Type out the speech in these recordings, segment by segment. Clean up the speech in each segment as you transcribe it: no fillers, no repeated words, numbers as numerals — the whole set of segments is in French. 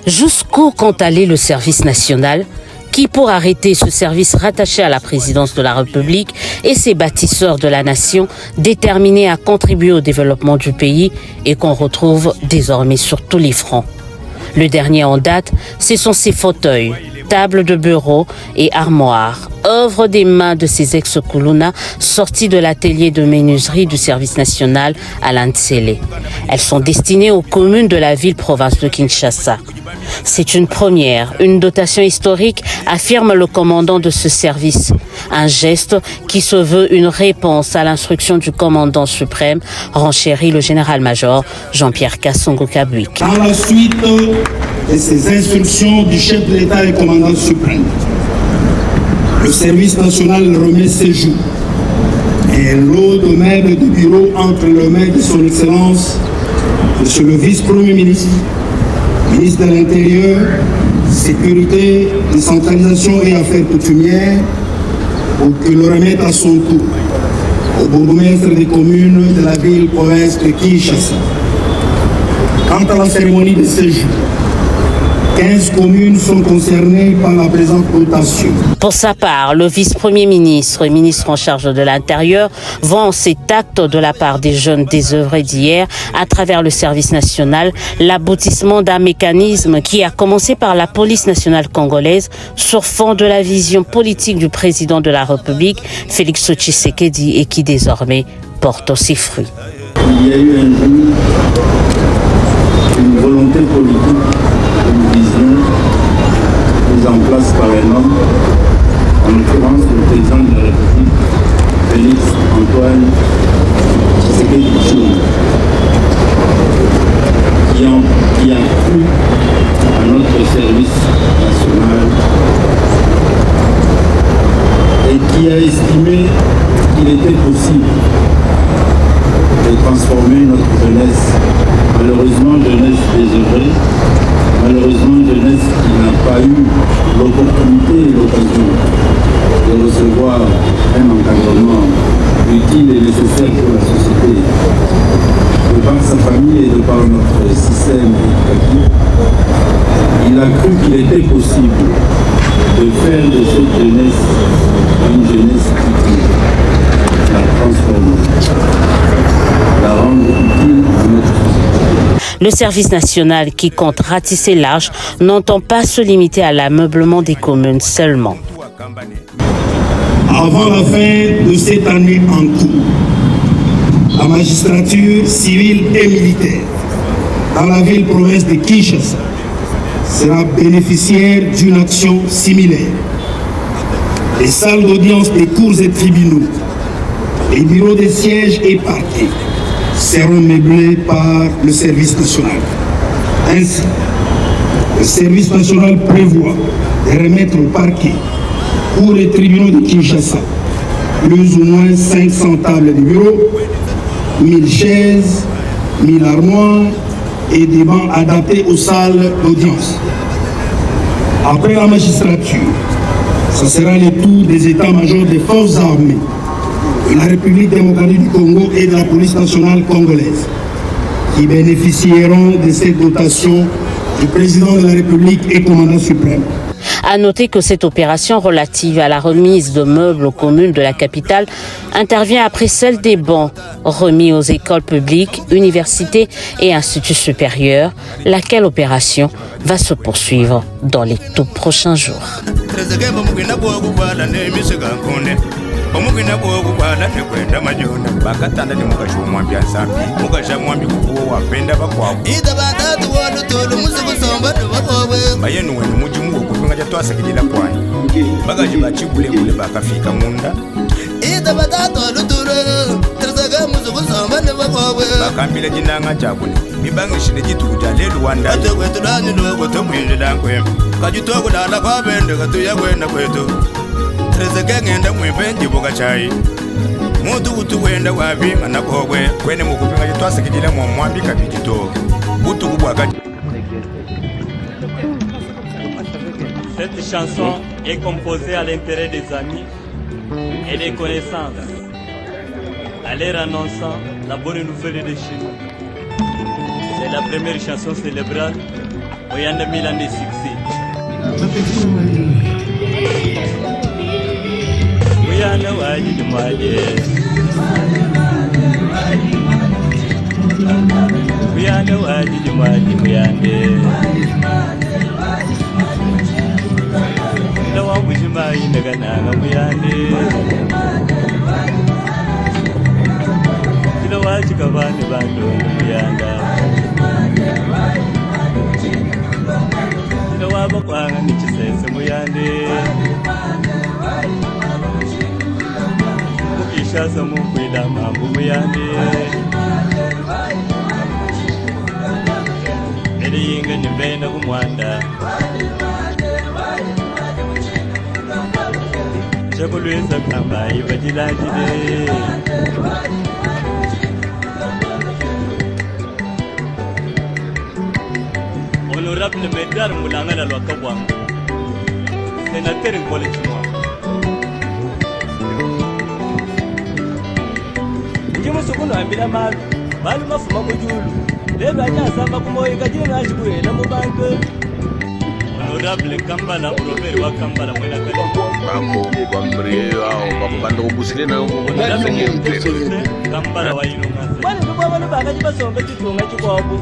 Jusqu'où compte aller le service national? Qui pour arrêter ce service rattaché à la présidence de la République et ses bâtisseurs de la nation déterminés à contribuer au développement du pays et qu'on retrouve désormais sur tous les fronts? Le dernier en date, ce sont ces fauteuils, tables de bureau et armoires, œuvre des mains de ces ex-Kuluna sortis de l'atelier de menuiserie du service national à Lantsele. Elles sont destinées aux communes de la ville-province de Kinshasa. C'est une première, une dotation historique, affirme le commandant de ce service. Un geste qui se veut une réponse à l'instruction du commandant suprême, renchérit le général-major Jean-Pierre Kassongo-Kabwik. Dans la suite de ces instructions du chef de l'État et commandant suprême, le service national remet ses jours et lot de meubles de bureau entre les mains de son Excellence, Monsieur le vice-premier ministre, ministre de l'Intérieur, Sécurité, Décentralisation et Affaires coutumières, pour qu'il le remette à son tour au bourgmestre des communes de la ville-province de Kinshasa. Quant à la cérémonie de séjour, 15 communes sont concernées par la présente dotation. Pour sa part, le vice-premier ministre et ministre en charge de l'Intérieur vend cet acte de la part des jeunes désœuvrés d'hier à travers le service national, l'aboutissement d'un mécanisme qui a commencé par la police nationale congolaise sur fond de la vision politique du président de la République, Félix Tshisekedi, et qui désormais porte ses fruits. Il y a eu un jour une volonté politique, une vision mise en place par un homme, en l'occurrence le président de la République, Félix Antoine Tshisekedi Tshilombo, qui a cru à notre service national et qui a estimé qu'il était possible de transformer notre jeunesse, malheureusement jeunesse désœuvrée, malheureusement jeunesse qui n'a pas eu l'opportunité et l'occasion de recevoir un encadrement utile et nécessaire pour la société. De par sa famille et de par notre système éducatif, il a cru qu'il était possible de faire de cette jeunesse une jeunesse utile, la transformer. Le service national qui compte ratisser large n'entend pas se limiter à l'ameublement des communes seulement. Avant la fin de cette année en cours, la magistrature civile et militaire dans la ville-province de Kinshasa sera bénéficiaire d'une action similaire. Les salles d'audience des cours et tribunaux, les bureaux des sièges et parquets seront meublés par le service national. Ainsi, le service national prévoit de remettre au parquet pour les tribunaux de Kinshasa plus ou moins 500 tables de bureau, 1000 chaises, 1000 armoires et des bancs adaptés aux salles d'audience. Après la magistrature, ce sera le tour des états-majors des forces armées de la République démocratique du Congo et de la police nationale congolaise qui bénéficieront de cette dotation du président de la République et commandant suprême. À noter que cette opération relative à la remise de meubles aux communes de la capitale intervient après celle des bons remis aux écoles publiques, universités et instituts supérieurs, laquelle opération va se poursuivre dans les tout prochains jours. omugina bw'ogukwata tekwenda majona bakatanda temukaca omwambi ansambi mukaca mwambi kukuwo wapenda bakwabwe baye nuwene mujimu okutunga jatwasekejera kwani bagaji bacibulebule bakafika munda bakambila jinanga cabule bibangishile jitukuja leluwanda tomwinjidankwe kajitokudala kwabende katuya kwenda kwetu ngenda mwebenji boga chai mutu utu wenda wabinga nakogwe kwene mukupinga jitwasekejera mu mwambi kabijito butu kubwaga. Cette chanson est composée à l'intérêt des amis et des connaissances, à leur annonçant la bonne nouvelle de chez nous. C'est la première chanson célébrale Muyanda Milan de 60. Muyanda waji jumaje. Muyanda waji jumaje muyande. Lawa bujimayi daga naga muyande. Lawa chikabani bando muyanda. Lawa bakwanga nichisese muyande. Mukishaza mukwida mambu muyande. Yinga nibenda kumwanda chakulweza kamba ibajilajile Honorable Medar Mulangala Lwakabwanga Senateur Kolechimwa Njimu sukuno ambila malu mafuma mujulu Lelo ajasamba kumoyika jina chikuela mubanke Honorable Kambala Robert wa Kambala mwena kali Bako bambri bako bando busile na Honorable Kambala wa Ilunga Wani ndugu wanu bakaji basombe chitunga chikwabu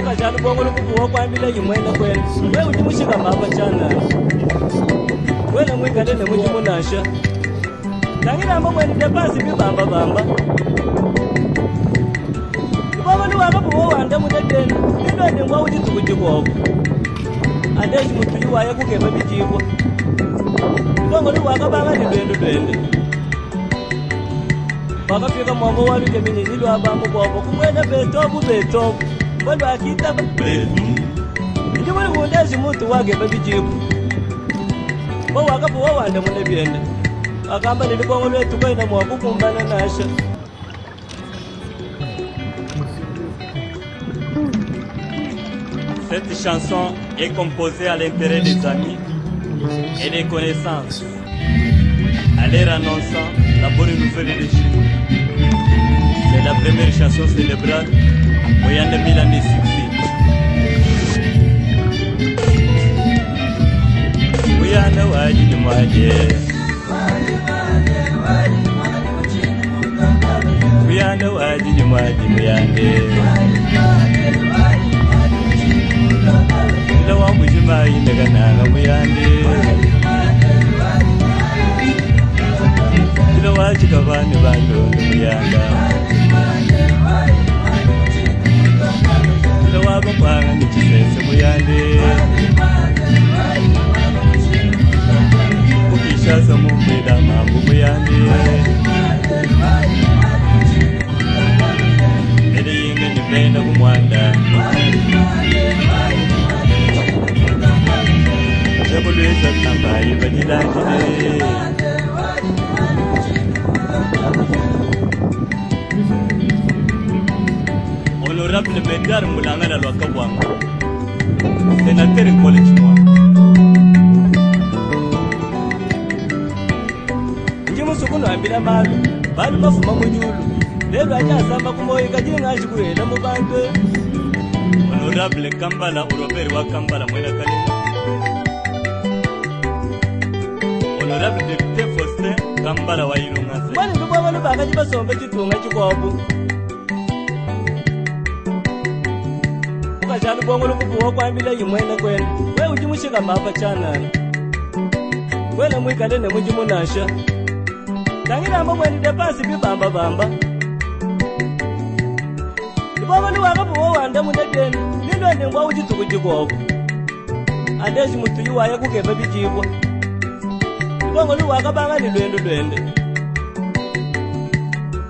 Kajanu bongo lukubuwa kwa mbila yumwena kwenu Wewe ujimushika mapa chana Wena mwikale ne mujimunasha Tangira mbo mwene depasi bibamba bamba Baba ni wakapu wanda mudadeni Nino ni mwa uji tukujikobu Adeshi mutuyu waya kukeba bijibwa Bongo ni wakabanga ni dwende Wakafika mwambo walu kemini nilu abambu bobo Kumwena betobu Mwendo akita Njimu ni kundeshi mutu wakeba bijibwa Bo wakapu wanda munebiende Akamba nilikongo lwetu kwa ina mwakukumbana nasha Cette chanson est composée à l'intérêt des amis et des connaissances, à leur annonçant la bonne nouvelle des chiffres. C'est la première chanson célébrale Muyanda Milan de 60. Muyanda waji jumaje. Muyanda waji jumaje muyande. Lawa bujimayi daga naga muyande. Lawa chikabani bando muyanda. Lawa bakwanga nichisese muyande. Mukishaza mukwida mambu muyande. Yinga nibenda kumwanda Chakulweza kamba ibajilajile Honorable Medar Mulangala Lwakabwanga Senateur Kolechimwa Njimu sukuno ambila malu mafuma mujulu Lelo ajasamba kumoyika jina chikuela mubanke Honorable Kambala Robert wa Kambala mwena kali Honorable Deputé Faustin Kambala wa Ilunga Wani ndugu wanu bakaji basombe chitunga chikwabu Ukajanu bongo lukubuwa kwa mbila yumwena kwenu Wewe ujimushika mapa chanana Wena mwikale ne mujimunasha Tangira mbo mwene depasi bibamba bamba Baba ni wakapu wanda mudadeni Nino ni mwa uji tukujikobu Adeshi mutuyu waya kukeba bijibwa Bongo ni wakabanga ni lwende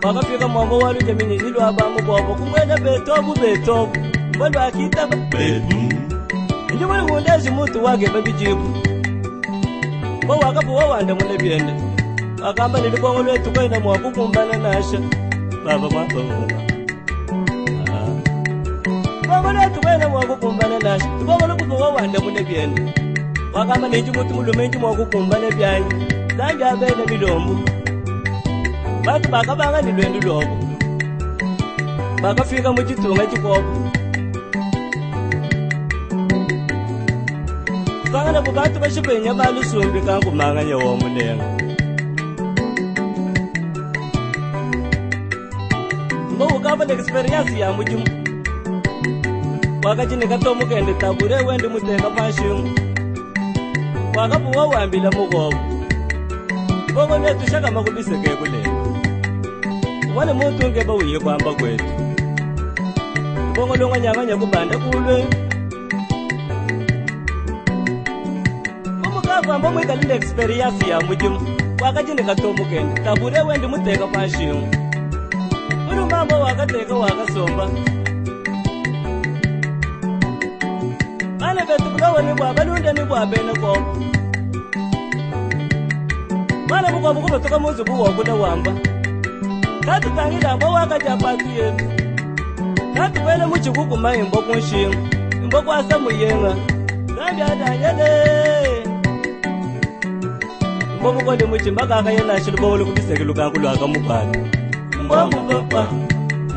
Wakafika mwambo walu kemini nilu abamu bobo Kumwena betobu Mwendo akita Njimu ni kundeshi mutu wakeba bijibwa Bo wakapu wanda munebiende Wakamba nilikongo lwetu kwa ina mwakukumbana nasha Baba mwapa Baba lwetu kwa ina mwakukumbana nasha Baba lukupu wanda munebiende Wakamba ninjimutu mulumenji mwakukumbana byanyi Zambi abene milombu Batu bakabanga ni lwendu lobo bakafika mu chitunga chikopo vangana vukati va xipenya va lusumbi ka nkumanganya wa munenga mbowukava le experience ya mujimu wakacinika tomukende tabure wendi muteka pashingu wakapuwa wambila mukovo mbongo lwetu xakama kubisekeko leni wale muntu ngeba wiye kwamba kwetu mbongo longanyanganya kubanda kulwe umukavamba mwikalile experience ya mujimu wakacinika tomukende tabure wendi muteka pashingu mama wakateka wakasomba bana betu kudawa ni bwa balunda ni bwa bene ko bana bukwa bukuba toka muzu buwa kuda wamba tatu tangira bo wakaja patu yetu tatu bele muchi kukuma imbo kunshinga imbo kwasa muyenga zambi adanyele imbo bukwende muchi mbaka akayena shilubo wole kubisekelu kankulu akamupata Mbamu papa,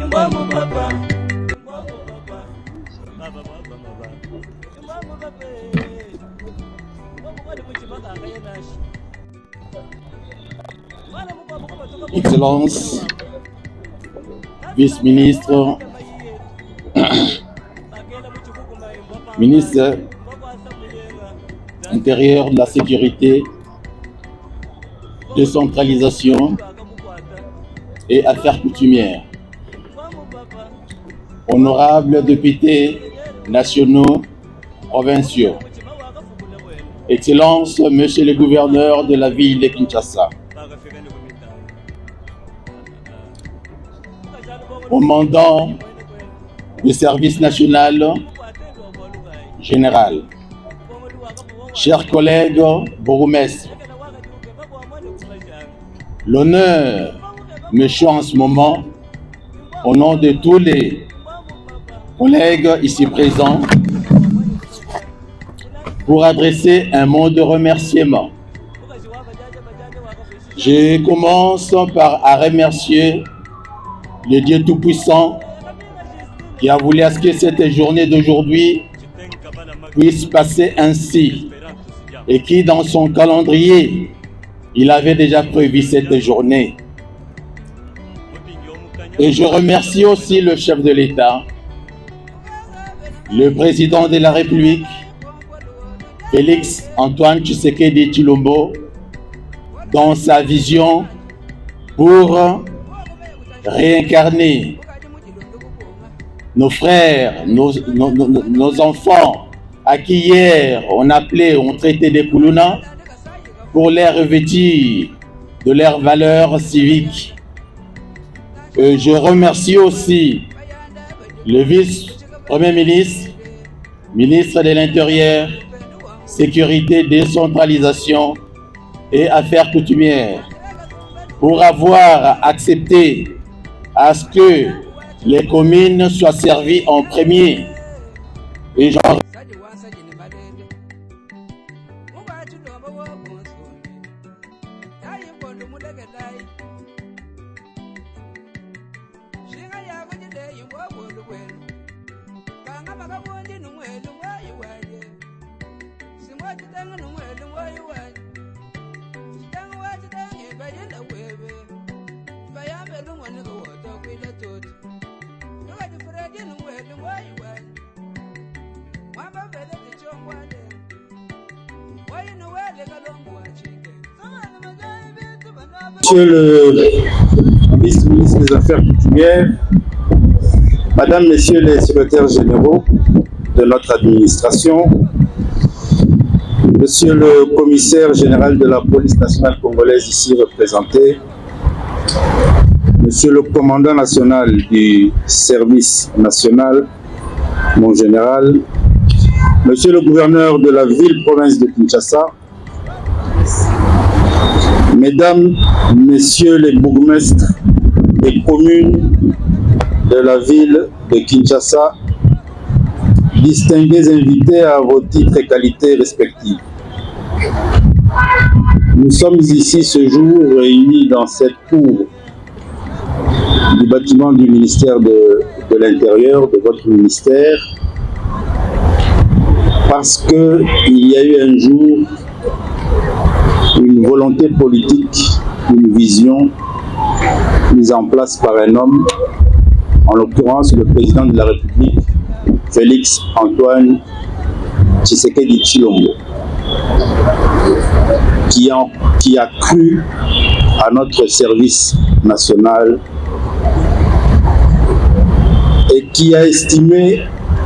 mbamu papa, Excellence, vice-ministre, ministre intérieur de la sécurité, décentralisation et affaires coutumières, honorables députés nationaux, provinciaux, Excellences, Monsieur le gouverneur de la ville de Kinshasa, commandant du service national général, chers collègues bourgmestres, l'honneur me choisit en ce moment, au nom de tous les collègues ici présents, pour adresser un mot de remerciement. Je commence par remercier le Dieu Tout-Puissant qui a voulu à ce que cette journée d'aujourd'hui puisse passer ainsi et qui, dans son calendrier, il avait déjà prévu cette journée. Et je remercie aussi le chef de l'État, le président de la République, Félix Antoine Tshisekedi Tshilombo, dans sa vision pour réincarner nos frères, nos enfants, à qui hier on appelait, on traitait des Koulouna, pour les revêtir de leurs valeurs civiques. Je remercie aussi le vice-premier ministre, ministre de l'Intérieur, Sécurité, Décentralisation et Affaires coutumières, pour avoir accepté à ce que les communes soient servies en premier. Et j'en Monsieur le vice-ministre des Affaires coutumières, Madame, Messieurs les secrétaires généraux de notre administration, Monsieur le commissaire général de la police nationale congolaise ici représenté, Monsieur le commandant national du service national, mon général, Monsieur le gouverneur de la ville-province de Kinshasa, Mesdames, Messieurs les bourgmestres des communes de la ville de Kinshasa, distingués invités à vos titres et qualités respectifs. Nous sommes ici ce jour réunis dans cette cour du bâtiment du ministère de de l'Intérieur, de votre ministère, parce qu'il y a eu un jour une volonté politique, une vision mise en place par un homme, en l'occurrence le président de la République, Félix Antoine Tshisekedi Tshilombo, qui a cru à notre service national et qui a estimé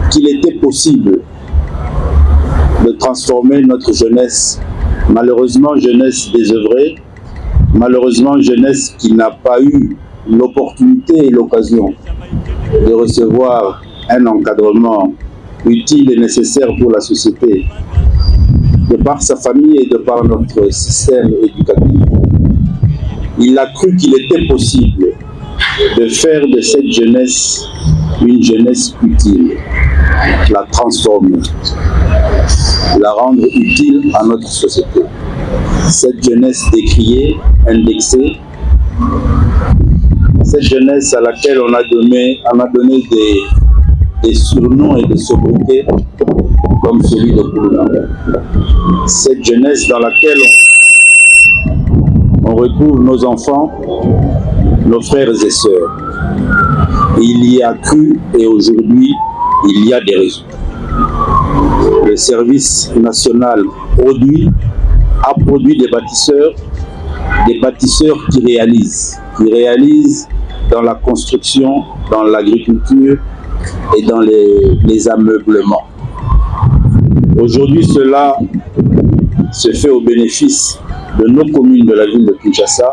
qu'il était possible de transformer notre jeunesse, malheureusement jeunesse désœuvrée, malheureusement jeunesse qui n'a pas eu l'opportunité et l'occasion de recevoir un encadrement utile et nécessaire pour la société, de par sa famille et de par notre système éducatif. Il a cru qu'il était possible de faire de cette jeunesse une jeunesse utile, la transformer, la rendre utile à notre société. Cette jeunesse décriée, indexée, cette jeunesse à laquelle on a donné des surnoms et des sobriquets comme celui de Koulou. Cette jeunesse dans laquelle on retrouve nos enfants, nos frères et sœurs. Il y a cru et aujourd'hui, il y a des résultats. Le service national a produit des bâtisseurs qui réalisent dans la construction, dans l'agriculture et dans les ameublements. Aujourd'hui, cela se fait au bénéfice de nos communes de la ville de Kinshasa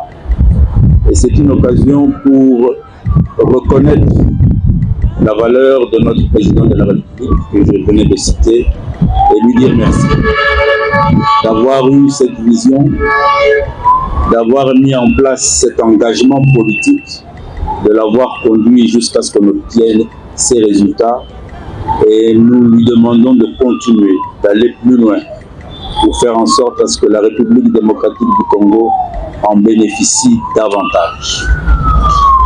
et c'est une occasion pour reconnaître la valeur de notre président de la République que je venais de citer et lui dire merci d'avoir eu cette vision, d'avoir mis en place cet engagement politique, de l'avoir conduit jusqu'à ce qu'on obtienne ces résultats et nous lui demandons de continuer, d'aller plus loin pour faire en sorte à ce que la République démocratique du Congo en bénéficie davantage.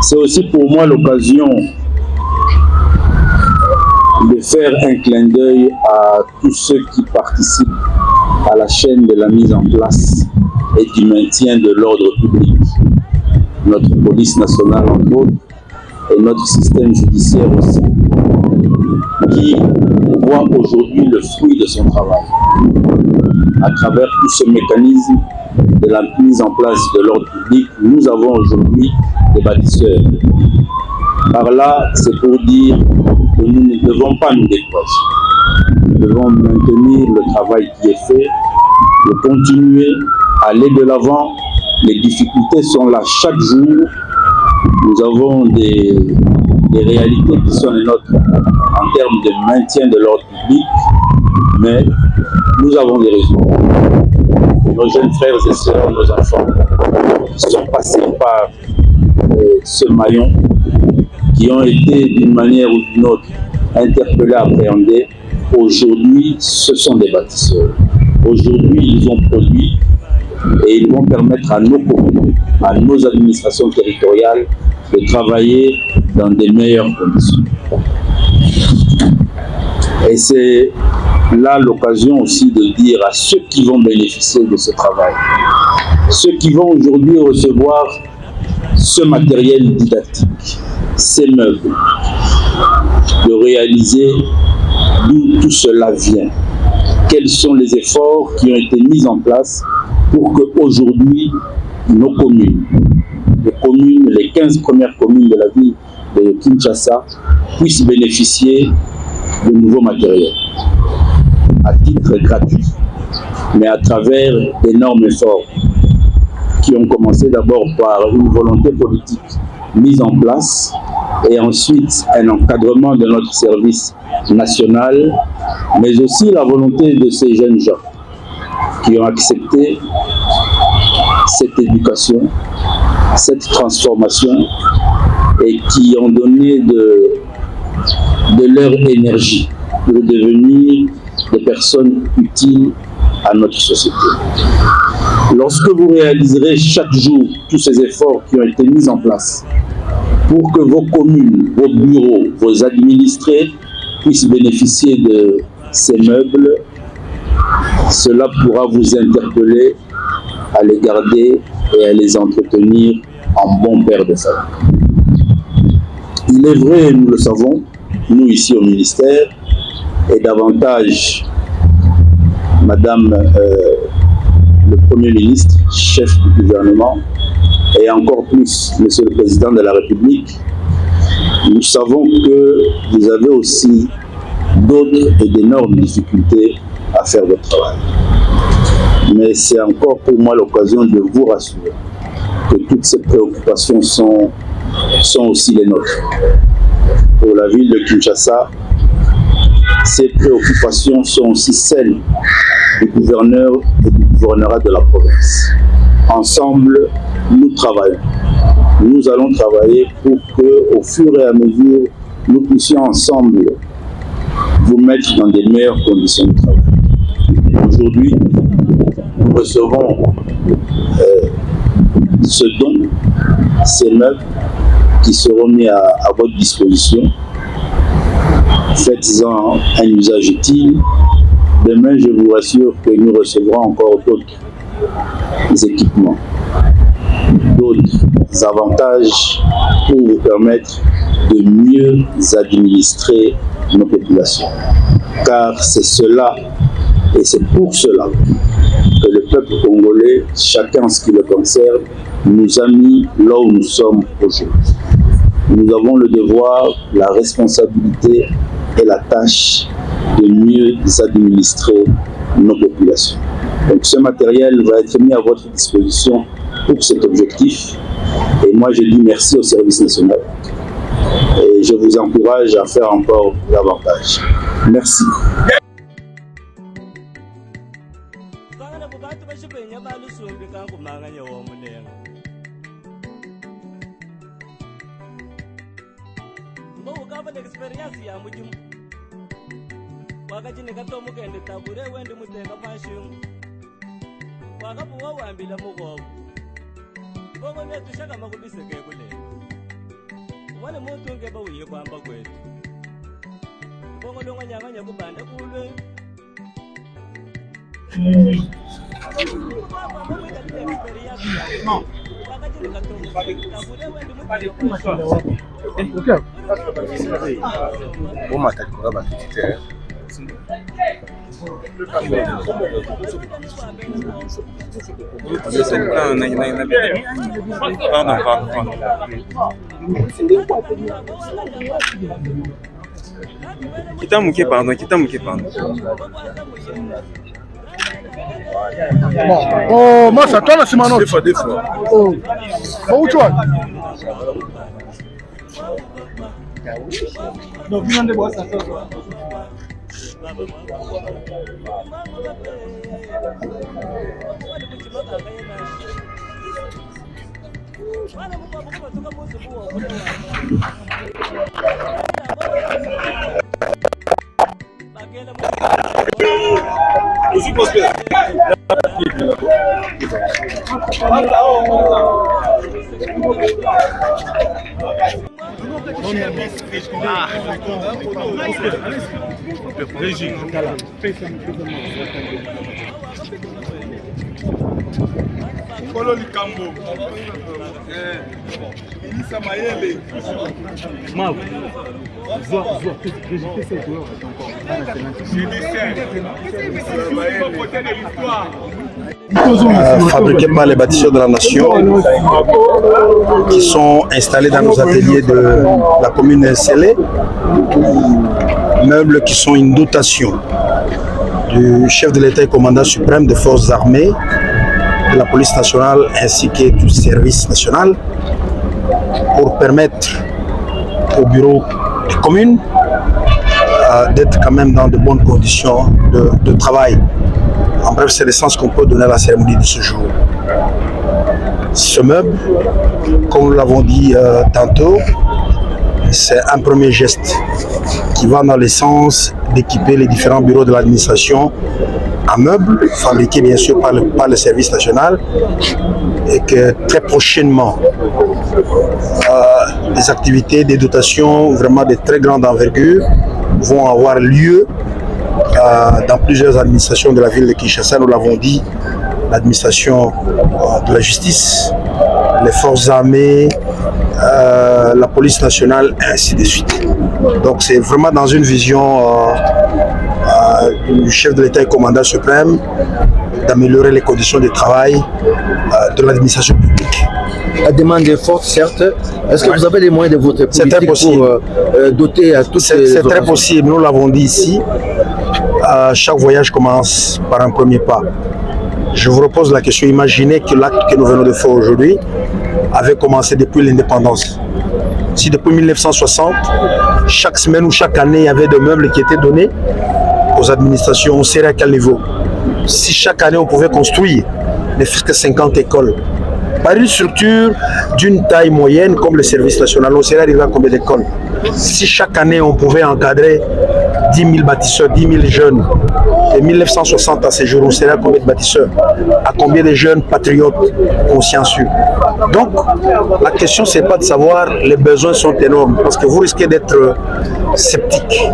C'est aussi pour moi l'occasion de faire un clin d'œil à tous ceux qui participent à la chaîne de la mise en place et du maintien de l'ordre public. Notre police nationale entre autres et notre système judiciaire aussi, qui voit aujourd'hui le fruit de son travail à travers tout ce mécanisme de la mise en place de l'ordre public. Nous avons aujourd'hui des bâtisseurs. Par là, c'est pour dire que nous ne devons pas nous décourager. Nous devons maintenir le travail qui est fait, de continuer à aller de l'avant. Les difficultés sont là chaque jour. Nous avons des réalités qui sont les nôtres en termes de maintien de l'ordre public, mais nous avons des résultats. Nos jeunes frères et sœurs, nos enfants, qui sont passés par ce maillon, qui ont été d'une manière ou d'une autre interpellés, appréhendés, aujourd'hui ce sont des bâtisseurs. Aujourd'hui ils ont produit et ils vont permettre à nos communes, à nos administrations territoriales de travailler dans des meilleures conditions. Et c'est là l'occasion aussi de dire à ceux qui vont bénéficier de ce travail, ceux qui vont aujourd'hui recevoir ce matériel didactique, ces meubles, de réaliser d'où tout cela vient, quels sont les efforts qui ont été mis en place pour qu'aujourd'hui nos communes, les 15 premières communes de la ville de Kinshasa puissent bénéficier de nouveaux matériels à titre gratuit, mais à travers d'énormes efforts qui ont commencé d'abord par une volonté politique mise en place et ensuite un encadrement de notre service national, mais aussi la volonté de ces jeunes gens qui ont accepté cette éducation, cette transformation et qui ont donné de leur énergie pour devenir des personnes utiles à notre société. Lorsque vous réaliserez chaque jour tous ces efforts qui ont été mis en place pour que vos communes, vos bureaux, vos administrés puissent bénéficier de ces meubles, cela pourra vous interpeller à les garder et à les entretenir en bon père de famille. Il est vrai, nous le savons, nous ici au ministère, et davantage Madame le Premier ministre, chef du gouvernement, et encore plus Monsieur le Président de la République, nous savons que vous avez aussi d'autres et d'énormes difficultés à faire votre travail. Mais c'est encore pour moi l'occasion de vous rassurer que toutes ces préoccupations sont aussi les nôtres. Pour la ville de Kinshasa, ces préoccupations sont aussi celles du gouverneur et du gouvernorat de la province. Ensemble, nous travaillons. Nous allons travailler pour que, au fur et à mesure, nous puissions ensemble vous mettre dans des meilleures conditions de travail. Aujourd'hui, nous recevons ce don, ces meubles qui seront mis à votre disposition. Faites-en un usage utile. Demain, je vous rassure que nous recevrons encore d'autres équipements, d'autres avantages pour vous permettre de mieux administrer nos populations. Car c'est cela et c'est pour cela que le peuple congolais, chacun en ce qui le concerne, nous a mis là où nous sommes aujourd'hui. Nous avons le devoir, la responsabilité et la tâche de mieux administrer nos populations. Donc ce matériel va être mis à votre disposition pour cet objectif. Et moi je dis merci au service national. Et je vous encourage à faire encore davantage. Merci. wakati nikatomugende tabure wendi mutenga pashimu wakapuwa wambila mugobu bogo netushaka makubiseke kule wale muntu ngeba uye kwamba kwetu bogo longanyanganya kubanda kulwe Kitamuke pardon. Oh, Massa, toi là, c'est ma note. Des fois. Oh, où tu vas? Non, viens de boire ça. Fabriqués par les bâtisseurs de la nation qui sont installés dans nos ateliers de la commune Nsele. Meubles qui sont une dotation du chef de l'État et commandant suprême des forces armées, de la police nationale ainsi que du service national pour permettre au bureau des communes d'être quand même dans de bonnes conditions de travail. En bref, c'est le sens qu'on peut donner à la cérémonie de ce jour. Ce meuble, comme nous l'avons dit tantôt, c'est un premier geste qui va dans le sens d'équiper les différents bureaux de l'administration en meubles, fabriqués bien sûr par le service national, et que très prochainement, des activités, des dotations vraiment de très grande envergure vont avoir lieu dans plusieurs administrations de la ville de Kinshasa. Nous l'avons dit, l'administration de la justice, les forces armées, la police nationale, et ainsi de suite. Donc c'est vraiment dans une vision du chef de l'État et commandant suprême d'améliorer les conditions de travail de l'administration publique. La demande est forte, certes. Est-ce que vous avez les moyens de votre politique pour doter à toutes ces... C'est très possible, nous l'avons dit ici. Chaque voyage commence par un premier pas. Je vous repose la question, imaginez que l'acte que nous venons de faire aujourd'hui avait commencé depuis l'indépendance. Si depuis 1960, chaque semaine ou chaque année, il y avait des meubles qui étaient donnés aux administrations, on serait à quel niveau? Si chaque année on pouvait construire ne fût-ce que 50 écoles, par une structure d'une taille moyenne comme le service national, on serait arrivé à combien d'écoles? Si chaque année on pouvait encadrer 10 000 bâtisseurs, 10 000 jeunes, de 1960 à ce jour, on serait à combien de bâtisseurs? À combien de jeunes patriotes consciencieux? Donc, la question, c'est pas de savoir les besoins sont énormes, parce que vous risquez d'être sceptique,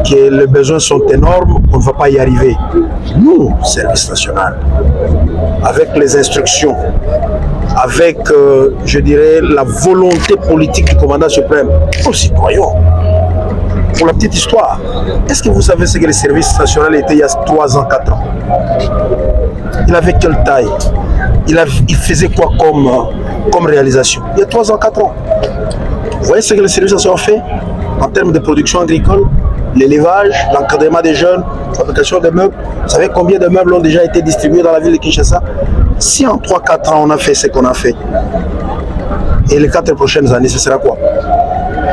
que les besoins sont énormes, on ne va pas y arriver. Nous, service national, avec les instructions, avec, je dirais, la volonté politique du commandant suprême, aux citoyens. Pour la petite histoire, est-ce que vous savez ce que le service national était il y a 3 ans, 4 ans? Il avait quelle taille? Il faisait quoi comme réalisation? Il y a 3 ans, 4 ans. Vous voyez ce que le service national fait en termes de production agricole, l'élevage, l'encadrement des jeunes, la fabrication des meubles. Vous savez combien de meubles ont déjà été distribués dans la ville de Kinshasa? Si en 3-4 ans on a fait ce qu'on a fait, et les 4 prochaines années, ce sera quoi?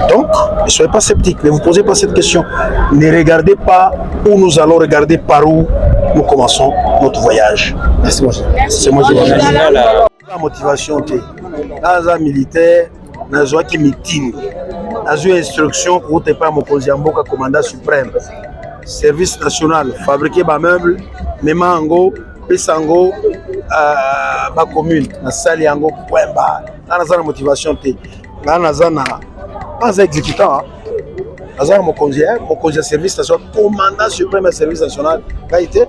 Donc, ne soyez pas sceptiques, ne vous posez pas cette question. Ne regardez pas où nous allons, regarder par où nous commençons notre voyage. C'est moi qui la motivation, dans un militaire, dans un meeting, dans une instruction pour ne pas m'opposer à mon commandant suprême. Service national, fabriquer des meubles, même en Pesango, ma commune, na sali yango point barre. Dans la motivation, dans un exécutant, dans mon conseiller service national, commandant suprême du service national, a été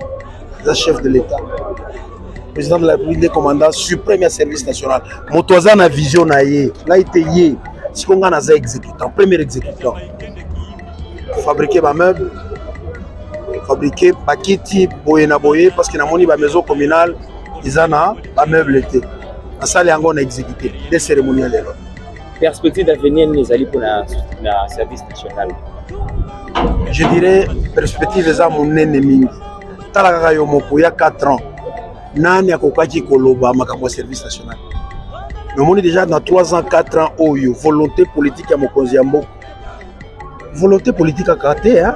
le chef de l'État. Président de la République, des commandants suprême du service national. Motoza na vision na ye, là été yé. Si on a un exécutant, premier exécutant, fabriquer des meubles, fabriquer pakiti boye na boye parce que na moni ba maison communale, ils en a ba meubles été. En salle yango na exécuté des cérémoniales là. Perspective d'avenir nous allons pour le service national. Je dirais perspective eza monene mingi. Tala kaka yo moko ya 4 ans. Nani akokaki koloba makambo service national. Mais on est déjà dans 3 ans 4 ans oyo volonté politique ya mokonzi ya mboka. Volonté politique à kate hein.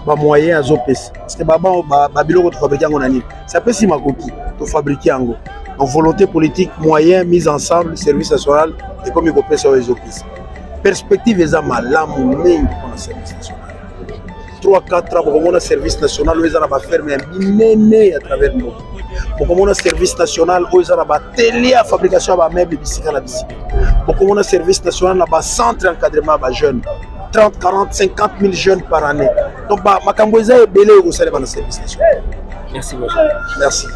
Ba moyen azo pesa. Parce que ba biloko to fabriquer ngo nani. Ça peut si makoki to fabriquer ngo. En volonté politique, moyens mis ensemble, service national et comme il faut penser aux offices. Perspective est à malamu mingi pour le service national. 3-4 ans pour le service national, où ils ont fermé un binene à travers nous. Pour le service national, où ils ont télé à fabrication de meubles d'ici à la bici. Pour le service national, il y a un centre d'encadrement de jeunes. 30, 40, 50 000 jeunes par année. Donc, ma camboisa est belé au sein de service national. Merci beaucoup. Merci.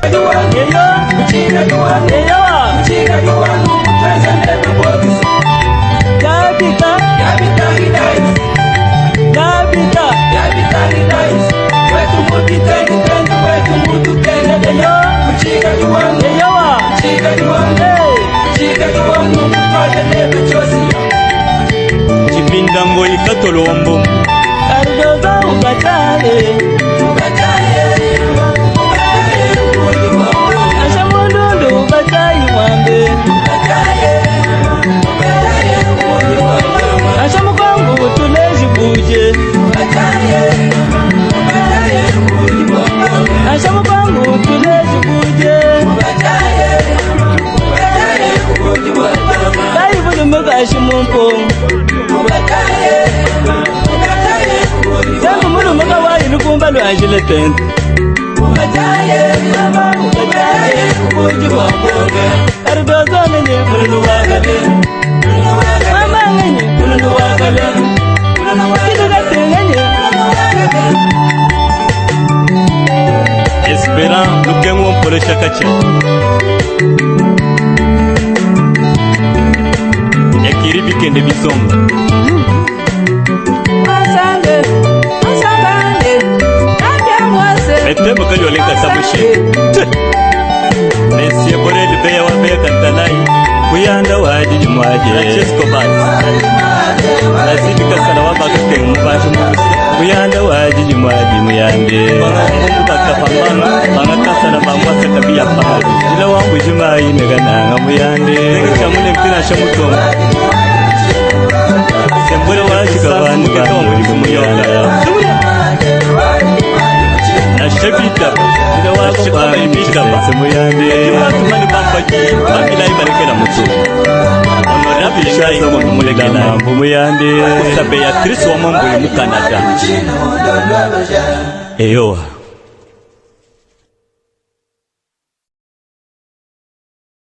Chipindango ikatolombo Ardoza ubatale Ashamondo ubatai wambe Ashamukongo tulezi buje Ashamukongo tulezi buje Dai budu magashi mumpo mumba lwajile tente Ardozo menye kululu wakale Mama menye kululu wakale Kitu katengenye Esperant lukengo mpole shakache Yakiribi kende bisonga Metebo kali walenga sabushi Messi Borel beya wa beya kantanai Kuyanda waji jumwaje Francesco Bas Nasidi kasala waba kuteng mubashu mubusi Kuyanda waji jumwaji muyande Mungu kakapambana Mangakasana bambwasa tabia pahali Jila wangu jumai negananga muyande Nengi chamune mtina shamutonga Sembole waji kabani bangu jumuyanda Nashabita Ila wako bari bikaba Semuyande Yumatumani bambaki Babila ibarekela mutu Honorable Ngai Ngono mulekela Muyande Kusa Beatrice wa mambo mu Canada Eyo